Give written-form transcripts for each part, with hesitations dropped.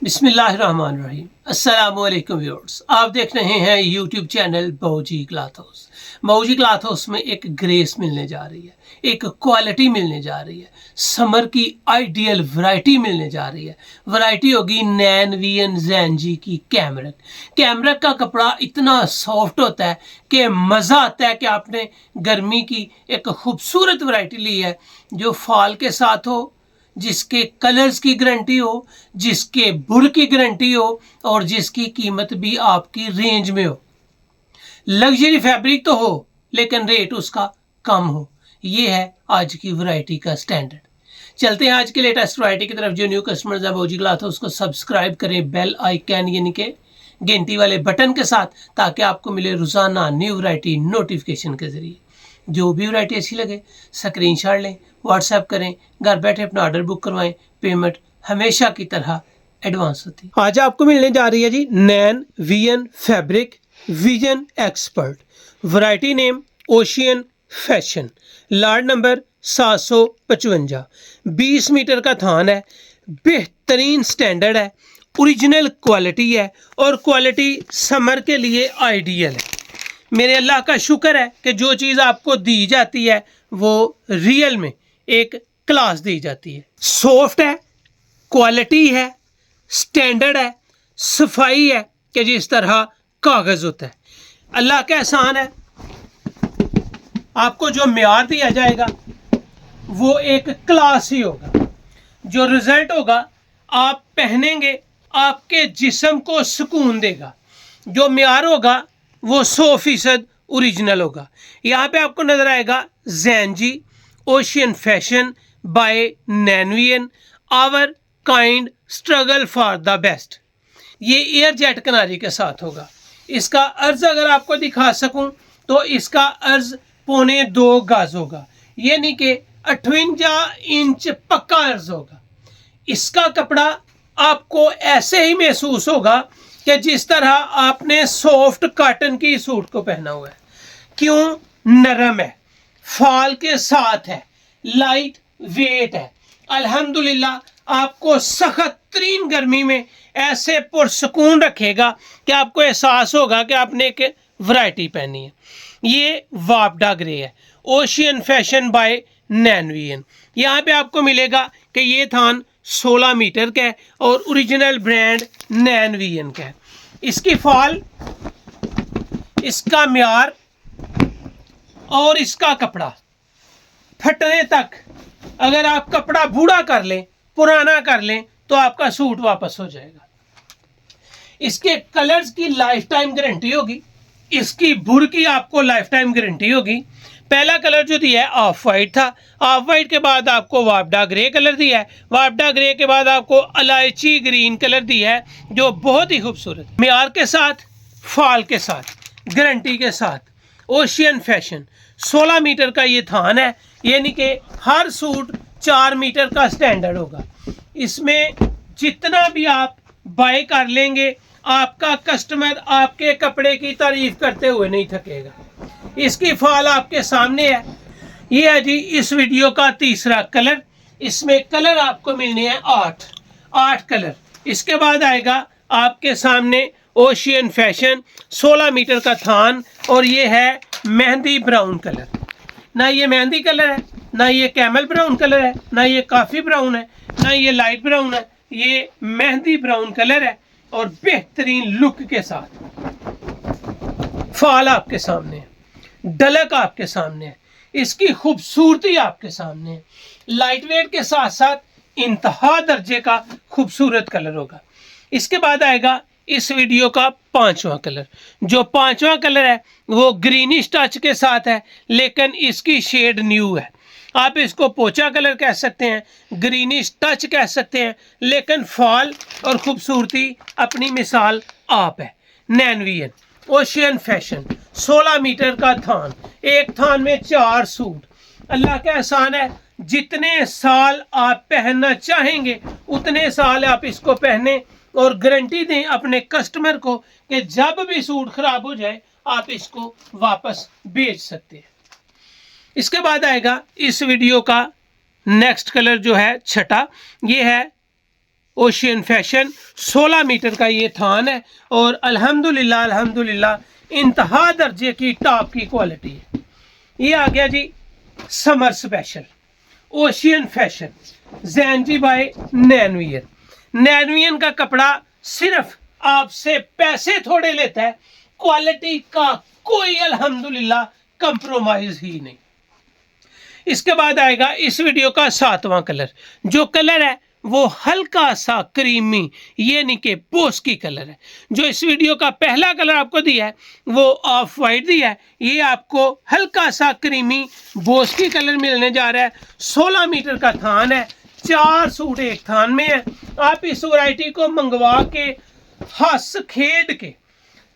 बिस्मिल्लाहिर्रहमानिर्रहीम। अस्सलामुअलैकुम व्यूअर्स, आप देख रहे हैं YouTube channel Bauji cloth house. Bauji cloth house में एक ग्रेस मिलने जा रही है, एक क्वालिटी मिलने जा रही है, समर की आइडियल वैरायटी मिलने जा रही है। वैरायटी होगी नैन वीएन जैनजी की कैमरक। कैमरक का कपड़ा इतना सॉफ्ट होता है कि मज़ा आता है कि आपने गर्मी की एक खूबसूरत वैरायटी ली है जो फॉल के साथ हो, जिसके कलर्स की गारंटी हो, जिसके बुर की गारंटी हो और जिसकी कीमत भी आपकी रेंज में हो। लग्जरी फैब्रिक तो हो लेकिन रेट उसका कम हो। ये है आज की वैरायटी का स्टैंडर्ड। चलते हैं आज के लेटेस्ट वैरायटी की तरफ। जो न्यू कस्टमर्स हैं बाऊजी क्लॉथ हाउस को सब्सक्राइब करें बेल आइकन यानी कि घंटी वाले बटन के साथ, ताकि आपको मिले रोज़ाना न्यू वैरायटी नोटिफिकेशन के ज़रिए। जो भी वैरायटी अच्छी लगे स्क्रीनशॉट लें, व्हाट्सएप करें, घर बैठे अपना ऑर्डर बुक करवाएं। पेमेंट हमेशा की तरह एडवांस होती है। आज आपको मिलने जा रही है जी Nainvian fabric vision expert. Variety name ocean fashion. Lot number 755। 20 metre का थान है, बेहतरीन स्टैंडर्ड है, ओरिजिनल क्वालिटी है और क्वालिटी समर के लिए आइडियल है। मेरे अल्लाह का शुक्र है कि जो चीज़ आपको दी जाती है वो रियल में एक क्लास दी जाती है। सॉफ्ट है, क्वालिटी है, स्टैंडर्ड है, सफाई है कि जिस तरह कागज़ होता है। अल्लाह का एहसान है, आपको जो म्यार दिया जाएगा वो एक क्लास ही होगा। जो रिज़ल्ट होगा आप पहनेंगे आपके जिस्म को सुकून देगा। जो म्यार होगा वो 100% ओरिजिनल होगा। यहाँ पे आपको नज़र आएगा Jainji ocean fashion by Nainvian our kind struggle for the best. ये एयर जेट कनारी के साथ होगा। इसका अर्ज अगर आपको दिखा सकूं तो इसका अर्ज 2.25 गज होगा, यानी कि 58 इंच पक्का अर्ज होगा। इसका कपड़ा आपको ऐसे ही महसूस होगा कि जिस तरह आपने सॉफ्ट कॉटन की सूट को पहना हुआ है। क्यों? नरम है, फॉल के साथ है, लाइट वेट है। अल्हम्दुलिल्लाह आपको सख्त तरीन गर्मी में ऐसे पुरसकून रखेगा कि आपको एहसास होगा कि आपने एक वैरायटी पहनी है। ये वापडा ग्रे है, ओशियन फैशन बाय नैनवियन। यहाँ पे आपको मिलेगा कि ये थान 16 मीटर का है और ओरिजिनल ब्रांड नैनवियन का है। इसकी फॉल, इसका म्यार और इसका कपड़ा फटने तक, अगर आप कपड़ा बूढ़ा कर लें, पुराना कर लें, तो आपका सूट वापस हो जाएगा। इसके कलर्स की लाइफ टाइम गारंटी होगी, इसकी बुर की आपको लाइफ टाइम गारंटी होगी। पहला कलर जो दिया है ऑफ वाइट था, ऑफ वाइट के बाद आपको वापडा ग्रे कलर दिया है, वापडा ग्रे के बाद आपको इलायची ग्रीन कलर दिया है जो बहुत ही खूबसूरत म्यार के साथ, फॉल के साथ, गारंटी के साथ। ओशियन फैशन 16 मीटर का ये थान है, यानी कि हर सूट 4 मीटर का स्टैंडर्ड होगा। इसमें जितना भी आप बाय कर लेंगे आपका कस्टमर आपके कपड़े की तारीफ करते हुए नहीं थकेगा। इसकी फॉल आपके सामने है। ये है जी इस वीडियो का तीसरा कलर। इसमें कलर आपको मिलने हैं 8 कलर। इसके बाद आएगा आपके सामने ओशियन फैशन 16 मीटर का थान, और ये है मेहंदी ब्राउन कलर। ना ये मेहंदी कलर है, ना ये कैमल ब्राउन कलर है, ना ये काफ़ी ब्राउन है, ना ये लाइट ब्राउन है। ये मेहंदी ब्राउन कलर है और बेहतरीन लुक के साथ। फॉल आपके सामने है, डलक आपके सामने है, इसकी खूबसूरती आपके सामने है। लाइट वेट के साथ साथ इंतहा दर्जे का खूबसूरत कलर होगा। इसके बाद आएगा इस वीडियो का 5वां कलर। जो 5वां कलर है वो ग्रीनिश टच के साथ है, लेकिन इसकी शेड न्यू है। आप इसको पोचा कलर कह सकते हैं, ग्रीनिश टच कह सकते हैं, लेकिन फॉल और खूबसूरती अपनी मिसाल आप है। नैनवियन ओशियन फैशन 16 मीटर का थान, एक थान में 4 सूट। अल्लाह का एहसान है, जितने साल आप पहनना चाहेंगे उतने साल आप इसको पहने और गारंटी दें अपने कस्टमर को कि जब भी सूट खराब हो जाए आप इसको वापस बेच सकते हैं। इसके बाद आएगा इस वीडियो का नेक्स्ट कलर जो है छठा, ये है ओशियन फैशन 16 मीटर का ये थान है और अल्हम्दुलिल्लाह अल्हम्दुलिल्लाह इंतहा दर्जे की टॉप की क्वालिटी है। ये आ गया जी summer special ocean fashion Jainji by Nainvian. Nainvian का कपड़ा सिर्फ आपसे पैसे थोड़े लेता है, क्वालिटी का कोई अल्हम्दुलिल्लाह कंप्रोमाइज ही नहीं। इसके बाद आएगा इस वीडियो का 7वां कलर। जो कलर है वो हल्का सा क्रीमी यानी कि बोस्की कलर है। जो इस वीडियो का पहला कलर आपको दिया है वो ऑफ वाइट दिया है, ये आपको हल्का सा क्रीमी बोस्की कलर मिलने जा रहा है। 16 मीटर का थान है, 4 सूट एक थान में है। आप इस वैरायटी को मंगवा के हंस खेद के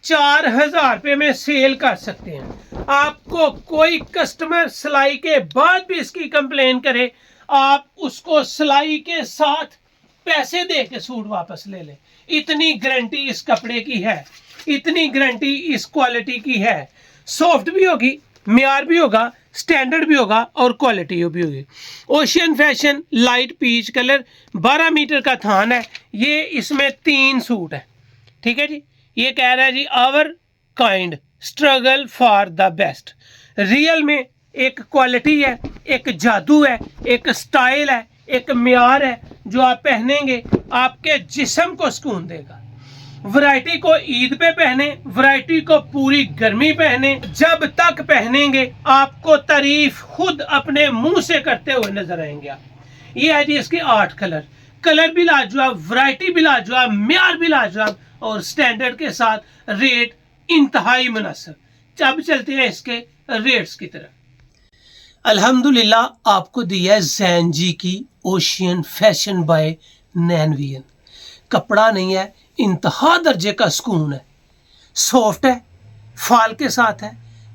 4000 रुपये में सेल कर सकते हैं। आपको कोई कस्टमर सिलाई के बाद भी इसकी कंप्लेन करे, आप उसको सिलाई के साथ पैसे दे के सूट वापस ले लें। इतनी गारंटी इस कपड़े की है, इतनी गारंटी इस क्वालिटी की है। सॉफ्ट भी होगी, म्यार भी होगा, स्टैंडर्ड भी होगा और क्वालिटी भी होगी। Ocean fashion light peach colour 12 metre का थान है। ये इसमें 3 सूट है, ठीक है जी। ये कह रहा है जी our kind struggle for the best. Real में एक क्वालिटी है, एक जादू है, एक स्टाइल है, एक म्यार है जो आप पहनेंगे आपके जिस्म को सुकून देगा। वैरायटी को ईद पे पहने, वैरायटी को पूरी गर्मी पहने, जब तक पहनेंगे आपको तारीफ खुद अपने मुंह से करते हुए नजर आएंगे आप। ये है जी इसके 8 कलर। कलर भी लाजवाब, वैरायटी भी लाजवाब, म्यार भी लाजवाब और स्टैंडर्ड के साथ रेट इंतहाई मुनासिब। अब चलते हैं इसके रेट्स की तरफ। अल्हम्दुलिल्लाह आपको दिया है जैनजी की ओशियन फैशन बाय नैनवियन। कपड़ा नहीं है, इंतहा दर्जे का सुकून है, सॉफ्ट है, फाल के साथ है,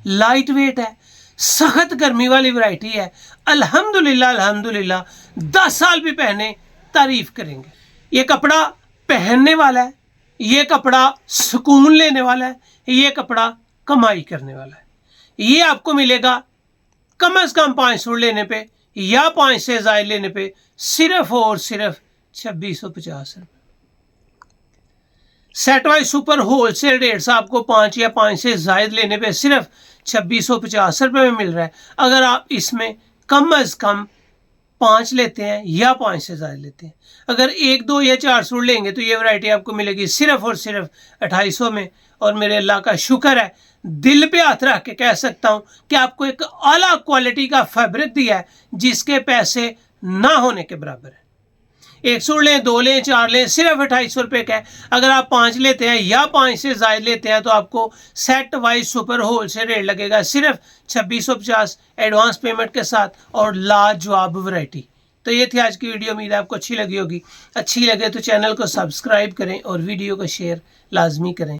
लाइट वेट है, सख्त गर्मी वाली वैरायटी है। अल्हम्दुलिल्लाह अल्हम्दुलिल्लाह 10 साल भी पहने तारीफ करेंगे। ये कपड़ा पहनने वाला है, ये कपड़ा सुकून लेने वाला है, ये कपड़ा कमाई करने वाला है। ये आपको मिलेगा कम से कम 5 सूट लेने पे या 5 से ज़ायद लेने पे सिर्फ और सिर्फ 2650 रुपये। Set wise super wholesale rates आपको 5 या 5 से ज़ायद लेने पे सिर्फ 2650 रुपये में मिल रहा है। अगर आप इसमें कम अज़ कम 5 लेते हैं या 5 से ज़्यादा लेते हैं, अगर 1, 2 या 4 सूट लेंगे तो ये वैरायटी आपको मिलेगी सिर्फ और सिर्फ 2800 में। और मेरे अल्लाह का शुक्र है, दिल पे हाथ रख के कह सकता हूँ कि आपको एक आला क्वालिटी का फैब्रिक दिया है जिसके पैसे ना होने के बराबर है। 1 सूट लें, 2 लें, 4 लें, सिर्फ 2800 रुपये का है। अगर आप 5 लेते हैं या 5 से ज़ायद लेते हैं तो आपको set wise super wholesale rate लगेगा सिर्फ 2650 एडवांस पेमेंट के साथ और लाजवाब वैरायटी। तो ये थी आज की वीडियो, उम्मीद है आपको अच्छी लगी होगी। अच्छी लगे तो चैनल को सब्सक्राइब करें और वीडियो को शेयर लाजमी करें।